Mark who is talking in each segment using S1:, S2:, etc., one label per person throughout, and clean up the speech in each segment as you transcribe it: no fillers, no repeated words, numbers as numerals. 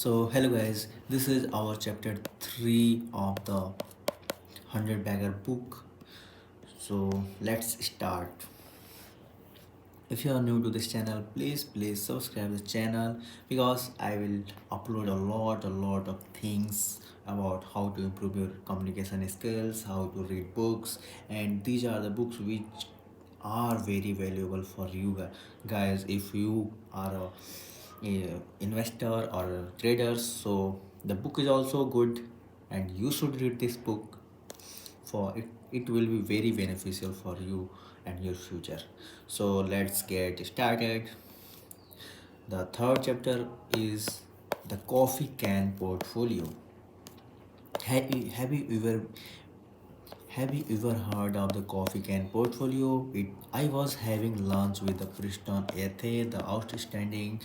S1: So, hello guys, this is our chapter 3 of the 100 Bagger book. So, let's start. If you are new to this channel, please subscribe the channel because I will upload a lot of things about how to improve your communication skills, how to read books, and these are the books which are very valuable for you guys if you are a investor or a trader. So the book is also good and you should read this book for it will be very beneficial for you and your future. So let's get started. The third chapter is the coffee can portfolio. Have you ever heard of the coffee can portfolio? I was having lunch with the Preston Ethe, the outstanding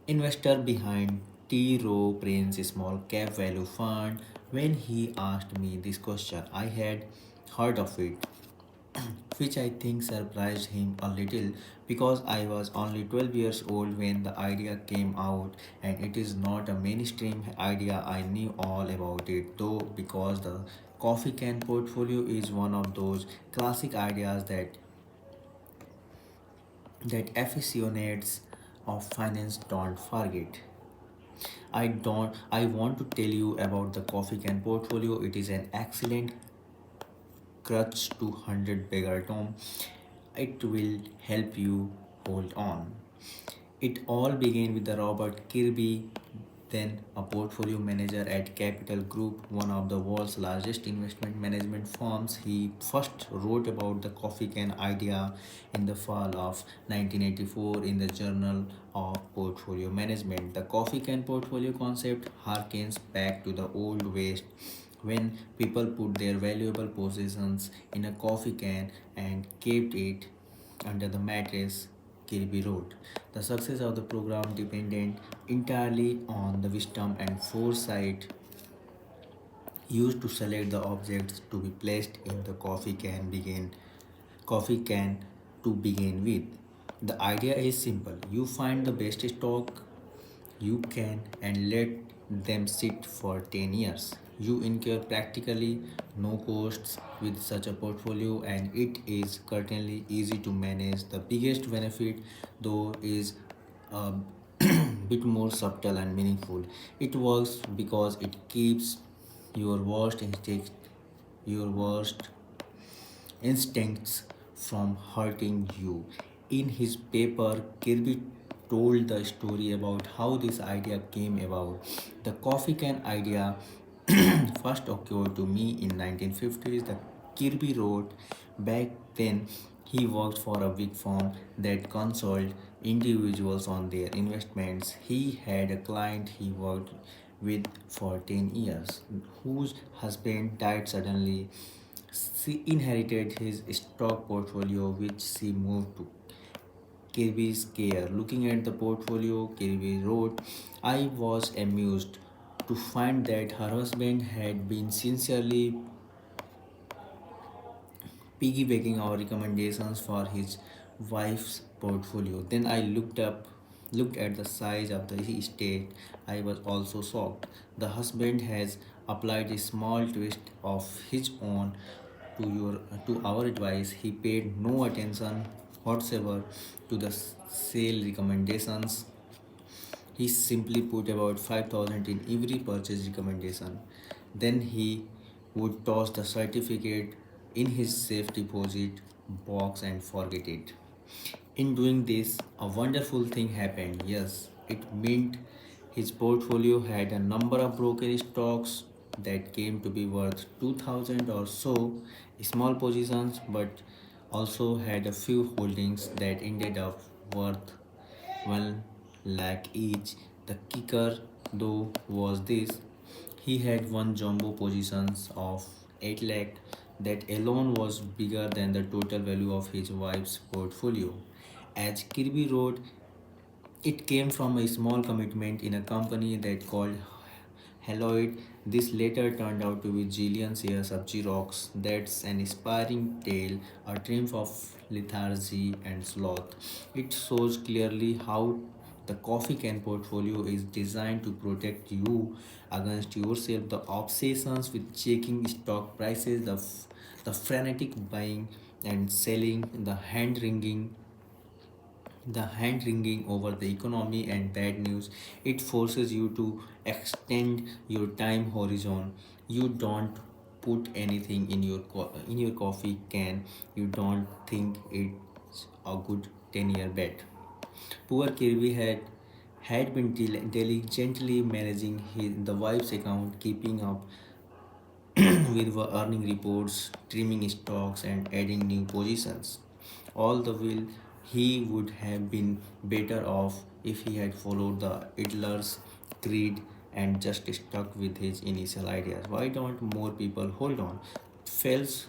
S1: investor behind T. Rowe Prince Small Cap Value Fund. When he asked me this question, I had heard of it, which I think surprised him a little because I was only 12 years old when the idea came out, and it is not a mainstream idea. I knew all about it though, because the coffee can portfolio is one of those classic ideas that aficionados of finance don't forget. I want to tell you about the coffee can portfolio. It is an excellent crutch to 100 bigger Tom. It will help you hold on. It all began with the Robert Kirby, then a portfolio manager at Capital Group, one of the world's largest investment management firms. He first wrote about the coffee can idea in the fall of 1984 in the Journal of Portfolio Management. The coffee can portfolio concept harkens back to the old west when people put their valuable possessions in a coffee can and kept it under the mattress. Kirby wrote. The success of the program depended entirely on the wisdom and foresight used to select the objects to be placed in the coffee can to begin with. The idea is simple. You find the best stock you can and let them sit for 10 years. You incur practically no costs with such a portfolio, and it is certainly easy to manage. The biggest benefit, though, is a bit more subtle and meaningful. It works because it keeps your worst instincts from hurting you. In his paper, Kirby told the story about how this idea came about. The coffee can idea first occurred to me in 1950s. The Kirby wrote, back then he worked for a big firm that consulted individuals on their investments. He had a client he worked with for 10 years whose husband died suddenly. She inherited his stock portfolio, which she moved to Kirby's care. Looking at the portfolio, Kirby wrote, I was amused to find that her husband had been sincerely piggybacking our recommendations for his wife's portfolio. Then I looked at the size of the estate. I was also shocked. The husband has applied a small twist of his own to your to our advice. He paid no attention whatsoever to the sale recommendations. He simply put about 5,000 in every purchase recommendation. Then he would toss the certificate in his safe deposit box and forget it. In doing this, a wonderful thing happened. Yes, it meant his portfolio had a number of broken stocks that came to be worth 2,000 or so small positions, but also had a few holdings that ended up worth 1 lakh each. The kicker, though, was this: he had one jumbo positions of 8 lakh that alone was bigger than the total value of his wife's portfolio. As Kirby wrote, it came from a small commitment in a company that called Haloid. This later turned out to be Jillian shares of Xerox. That's an inspiring tale, a triumph of lethargy and sloth. It shows clearly how The coffee can portfolio is designed to protect you against yourself, the obsessions with checking stock prices, the frenetic buying and selling, the hand wringing over the economy and bad news. It forces you to extend your time horizon. You don't put anything in your coffee can you don't think it's a good 10-year bet. Poor Kirby had been diligently managing the wife's account, keeping up with the earning reports, trimming stocks, and adding new positions. All the while, he would have been better off if he had followed the idler's creed and just stuck with his initial ideas. Why don't more people hold on? Fels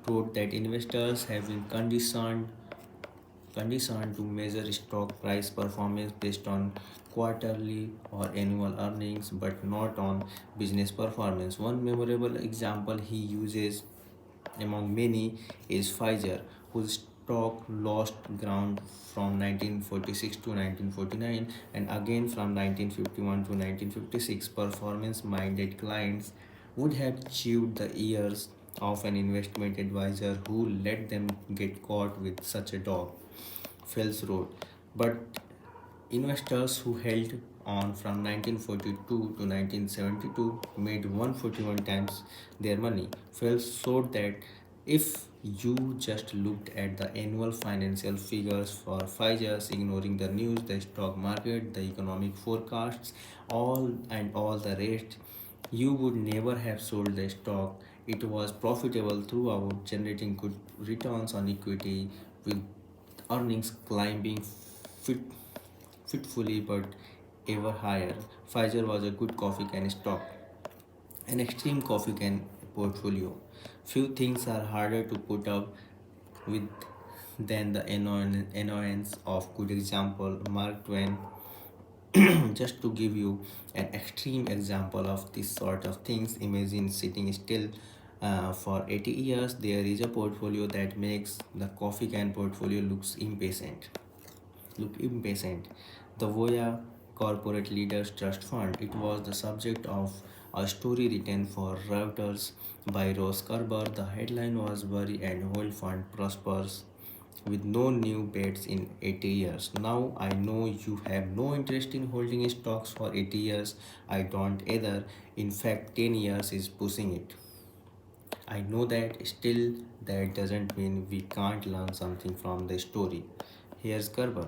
S1: wrote that investors have been conditioned to measure stock price performance based on quarterly or annual earnings but not on business performance. One memorable example he uses among many is Pfizer, whose stock lost ground from 1946 to 1949 and again from 1951 to 1956. Performance minded clients would have chewed the ears of an investment advisor who let them get caught with such a dog. Fels wrote. But investors who held on from 1942 to 1972 made 141 times their money. Fels showed that if you just looked at the annual financial figures for 5 years, ignoring the news, the stock market, the economic forecasts, all the rest, you would never have sold the stock. It was profitable throughout, generating good returns on equity with earnings climbing fit, fitfully but ever higher. Pfizer was a good coffee can stock, an extreme coffee can portfolio. Few things are harder to put up with than the annoyance of good example. Mark Twain, just to give you an extreme example of this sort of things, imagine sitting still for 80 years. There is a portfolio that makes the coffee can portfolio look impatient. The Voya Corporate Leaders Trust Fund. It was the subject of a story written for Reuters by Ross Kerber. The headline was "Bury and Hold Fund Prospers with no new bets in 80 years." Now I know you have no interest in holding stocks for 80 years. I don't either. In fact, 10 years is pushing it. I know that. Still, that doesn't mean we can't learn something from the story. Here's Kerber.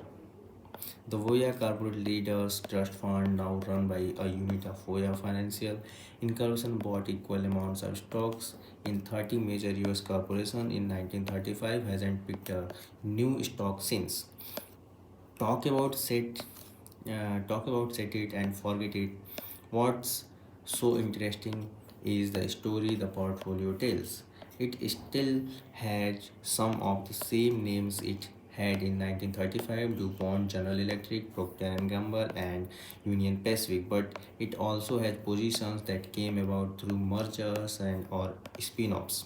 S1: The Voya Corporate Leaders Trust Fund, now run by a unit of Voya Financial Incorporation, bought equal amounts of stocks in 30 major US corporations in 1935, hasn't picked a new stock since. Talk about set, Talk about set it and forget it. What's so interesting is the story the portfolio tells. It still has some of the same names it had in 1935: DuPont, General Electric, Procter and Gamble, and Union Pacific. But it also has positions that came about through mergers and or spin-offs.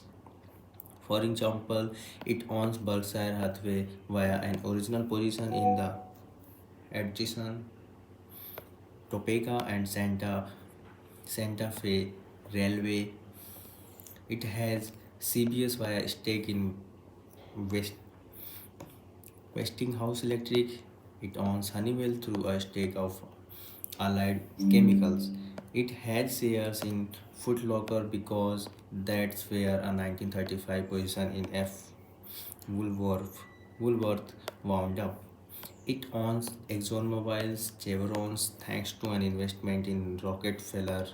S1: For example, it owns Berkshire Hathaway via an original position in the adjacent Topeka and Santa Fe Railway. It has CBS via a stake in West Westinghouse Electric. It owns Honeywell through a stake of Allied Chemicals. It had shares in Foot Locker because that's where a 1935 position in F. Woolworth wound up. It owns ExxonMobil's Chevrons thanks to an investment in Rockefeller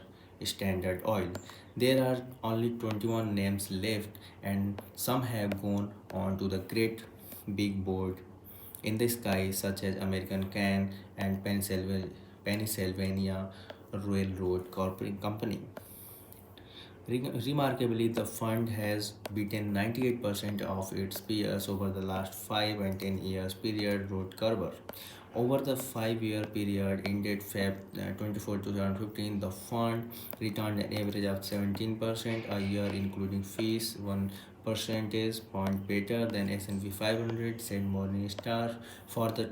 S1: Standard Oil. There are only 21 names left, and some have gone on to the great big board in the sky, such as American Can and Pennsylvania Railroad Corporate Company. Remarkably, the fund has beaten 98% of its peers over the last 5 and 10 years period, wrote Kerber. Over the 5-year period ended Feb 2015, the fund returned an average of 17% a year, including fees, 1 percentage point better than S&P 500, said Morningstar. For the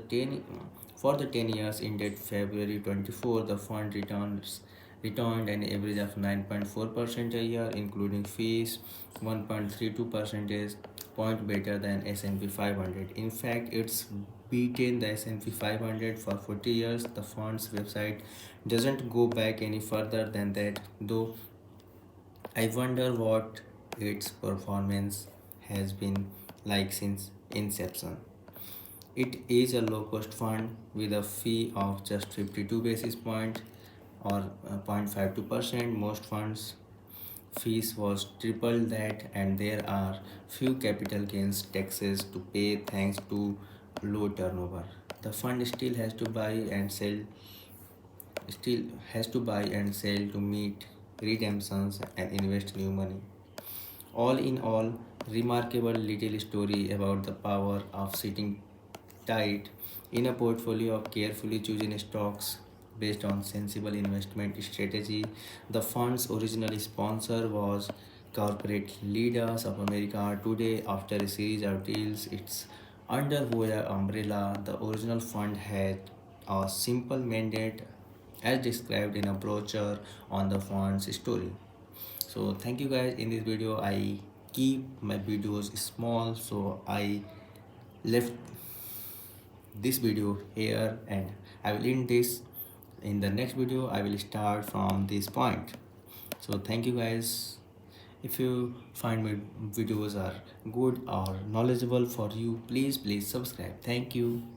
S1: For the 10 years ended February 24, the fund returned an average of 9.4% a year, including fees, 1.32 percentage point better than S&P 500. In fact, it's beaten the S&P 500 for 40 years. The fund's website doesn't go back any further than that, though I wonder what its performance has been like since inception. It is a low cost fund with a fee of just 52 basis points or 0.52%. Most funds fees was triple that, and there are few capital gains taxes to pay thanks to low turnover. The fund still has to buy and sell to meet redemptions and invest new money. All in all, remarkable little story about the power of sitting tight in a portfolio of carefully chosen stocks based on sensible investment strategy. The fund's original sponsor was corporate leaders of America. Today, after a series of deals, it's under Voya umbrella. The original fund had a simple mandate as described in a brochure on the fund's story. So thank you guys. In this video I keep my videos small, so I left this video here and I will end this. In the next video I will start from this point. So thank you guys. If you find my videos are good or knowledgeable for you, please subscribe. Thank you.